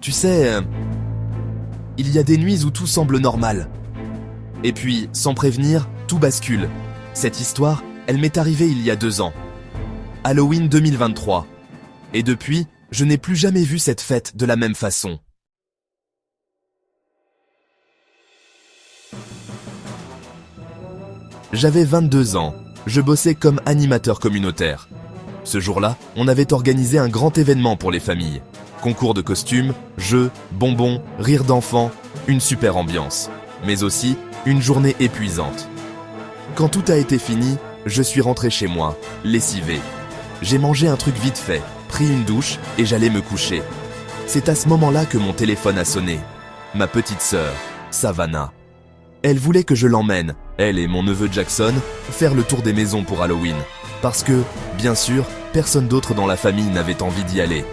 Tu sais, il y a des nuits où tout semble normal. Et puis, sans prévenir, tout bascule. Cette histoire, elle m'est arrivée il y a 2 ans. Halloween 2023. Et depuis, je n'ai plus jamais vu cette fête de la même façon. J'avais 22 ans. Je bossais comme animateur communautaire. Ce jour-là, on avait organisé un grand événement pour les familles. Concours de costumes, jeux, bonbons, rires d'enfants, une super ambiance. Mais aussi, une journée épuisante. Quand tout a été fini, je suis rentré chez moi, lessivé. J'ai mangé un truc vite fait, pris une douche et j'allais me coucher. C'est à ce moment-là que mon téléphone a sonné. Ma petite sœur, Savannah. Elle voulait que je l'emmène, elle et mon neveu Jackson, faire le tour des maisons pour Halloween. Parce que, bien sûr, personne d'autre dans la famille n'avait envie d'y aller.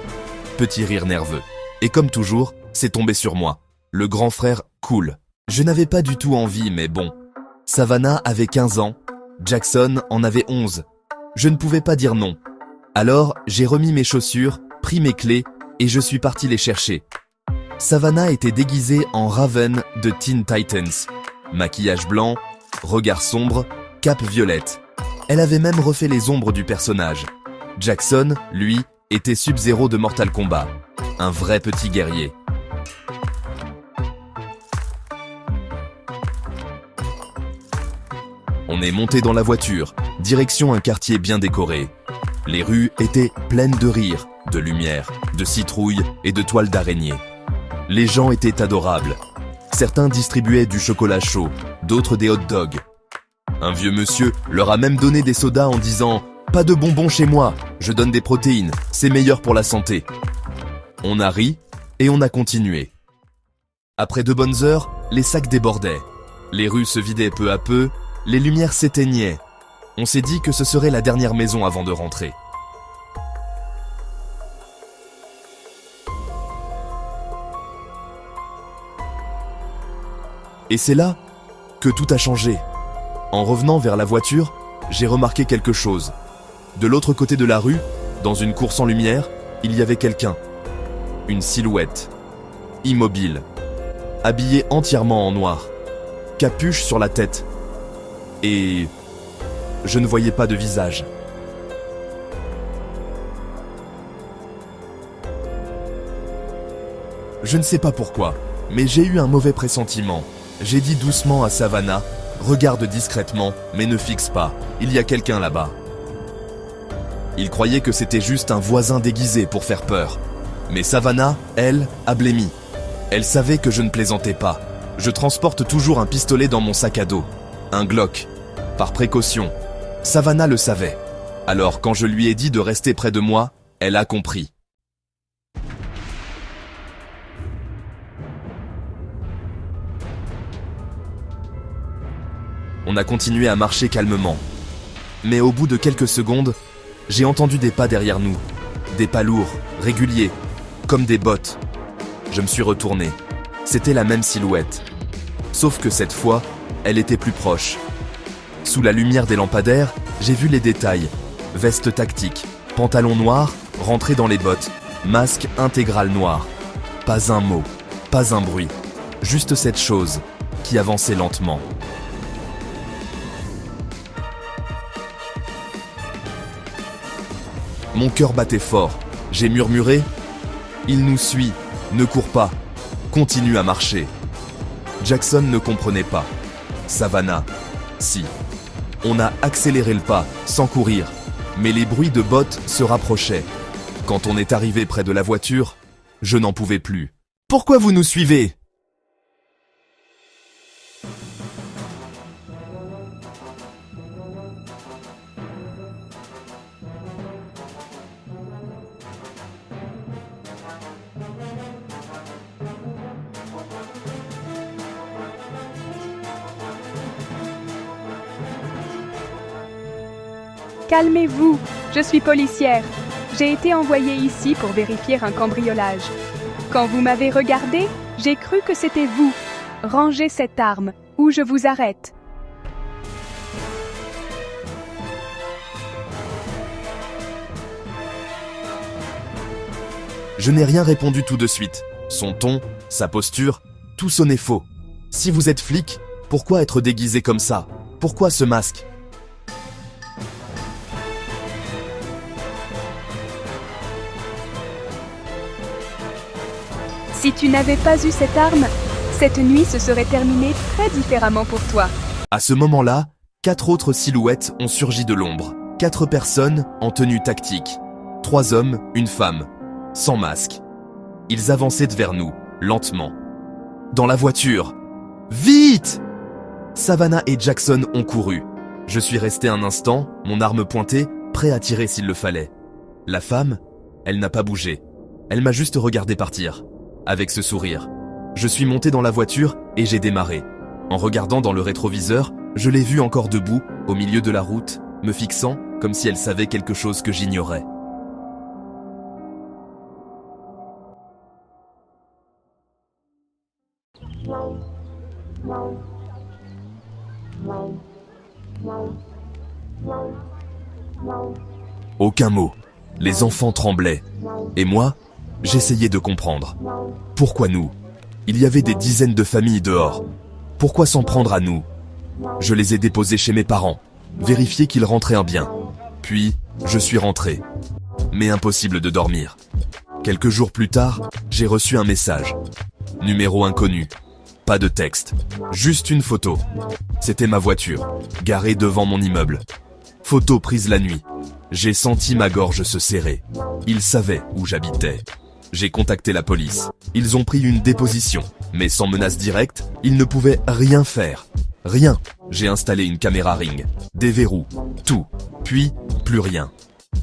Petit rire nerveux. Et comme toujours, c'est tombé sur moi. Le grand frère cool. Je n'avais pas du tout envie, mais bon. Savannah avait 15 ans, Jackson en avait 11. Je ne pouvais pas dire non. Alors, j'ai remis mes chaussures, pris mes clés, et je suis parti les chercher. Savannah était déguisée en Raven de Teen Titans. Maquillage blanc, regard sombre, cape violette. Elle avait même refait les ombres du personnage. Jackson, lui, était Sub-Zero de Mortal Kombat. Un vrai petit guerrier. On est monté dans la voiture, direction un quartier bien décoré. Les rues étaient pleines de rires, de lumière, de citrouilles et de toiles d'araignée. Les gens étaient adorables. Certains distribuaient du chocolat chaud, d'autres des hot dogs. Un vieux monsieur leur a même donné des sodas en disant « Pas de bonbons chez moi, je donne des protéines, c'est meilleur pour la santé. » On a ri et on a continué. Après 2 bonnes heures, les sacs débordaient. Les rues se vidaient peu à peu, les lumières s'éteignaient. On s'est dit que ce serait la dernière maison avant de rentrer. Et c'est là que tout a changé. En revenant vers la voiture, j'ai remarqué quelque chose. De l'autre côté de la rue, dans une cour sans lumière, il y avait quelqu'un. Une silhouette. Immobile. Habillé entièrement en noir. Capuche sur la tête. Et je ne voyais pas de visage. Je ne sais pas pourquoi, mais j'ai eu un mauvais pressentiment. J'ai dit doucement à Savannah, regarde discrètement, mais ne fixe pas, il y a quelqu'un là-bas. Il croyait que c'était juste un voisin déguisé pour faire peur. Mais Savannah, elle, a blêmi. Elle savait que je ne plaisantais pas. Je transporte toujours un pistolet dans mon sac à dos. Un Glock. Par précaution. Savannah le savait. Alors quand je lui ai dit de rester près de moi, elle a compris. On a continué à marcher calmement. Mais au bout de quelques secondes, j'ai entendu des pas derrière nous. Des pas lourds, réguliers, comme des bottes. Je me suis retourné. C'était la même silhouette. Sauf que cette fois, elle était plus proche. Sous la lumière des lampadaires, j'ai vu les détails. Veste tactique, pantalon noir, rentré dans les bottes, masque intégral noir. Pas un mot, pas un bruit. Juste cette chose qui avançait lentement. Mon cœur battait fort. J'ai murmuré « Il nous suit, ne cours pas, continue à marcher. » Jackson ne comprenait pas. Savannah, si. On a accéléré le pas, sans courir, mais les bruits de bottes se rapprochaient. Quand on est arrivé près de la voiture, je n'en pouvais plus. « Pourquoi vous nous suivez ?» Calmez-vous, je suis policière. J'ai été envoyée ici pour vérifier un cambriolage. Quand vous m'avez regardé, j'ai cru que c'était vous. Rangez cette arme, ou je vous arrête. Je n'ai rien répondu tout de suite. Son ton, sa posture, tout sonnait faux. Si vous êtes flic, pourquoi être déguisé comme ça? Pourquoi ce masque? Si tu n'avais pas eu cette arme, cette nuit se serait terminée très différemment pour toi. À ce moment-là, 4 autres silhouettes ont surgi de l'ombre. 4 personnes en tenue tactique. 3 hommes, une femme, sans masque. Ils avançaient vers nous, lentement. Dans la voiture. Vite! Savannah et Jackson ont couru. Je suis resté un instant, mon arme pointée, prêt à tirer s'il le fallait. La femme, elle n'a pas bougé. Elle m'a juste regardé partir, avec ce sourire. Je suis monté dans la voiture et j'ai démarré. En regardant dans le rétroviseur, je l'ai vue encore debout, au milieu de la route, me fixant comme si elle savait quelque chose que j'ignorais. Aucun mot. Les enfants tremblaient. Et moi, j'essayais de comprendre. Pourquoi nous? Il y avait des dizaines de familles dehors. Pourquoi s'en prendre à nous? Je les ai déposés chez mes parents, vérifier qu'ils rentraient bien. Puis, je suis rentré. Mais impossible de dormir. Quelques jours plus tard, j'ai reçu un message. Numéro inconnu. Pas de texte. Juste une photo. C'était ma voiture, garée devant mon immeuble. Photo prise la nuit. J'ai senti ma gorge se serrer. Ils savaient où j'habitais. J'ai contacté la police. Ils ont pris une déposition, mais sans menace directe, ils ne pouvaient rien faire. Rien. J'ai installé une caméra Ring, des verrous, tout. Puis, plus rien.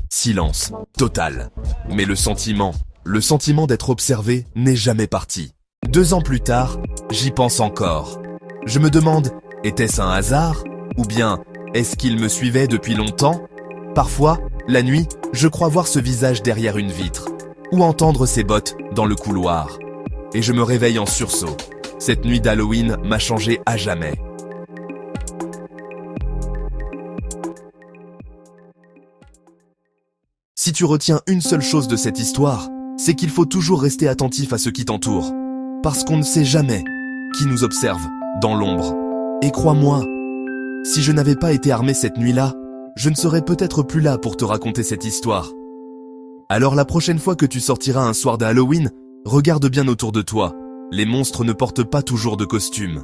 Silence, total. Mais le sentiment d'être observé n'est jamais parti. 2 ans plus tard, j'y pense encore. Je me demande, était-ce un hasard? Ou bien, est-ce qu'il me suivait depuis longtemps? Parfois, la nuit, je crois voir ce visage derrière une vitre. Ou entendre ses bottes dans le couloir. Et je me réveille en sursaut. Cette nuit d'Halloween m'a changé à jamais. Si tu retiens une seule chose de cette histoire, c'est qu'il faut toujours rester attentif à ce qui t'entoure. Parce qu'on ne sait jamais qui nous observe dans l'ombre. Et crois-moi, si je n'avais pas été armé cette nuit-là, je ne serais peut-être plus là pour te raconter cette histoire. Alors la prochaine fois que tu sortiras un soir d'Halloween, regarde bien autour de toi. Les monstres ne portent pas toujours de costume.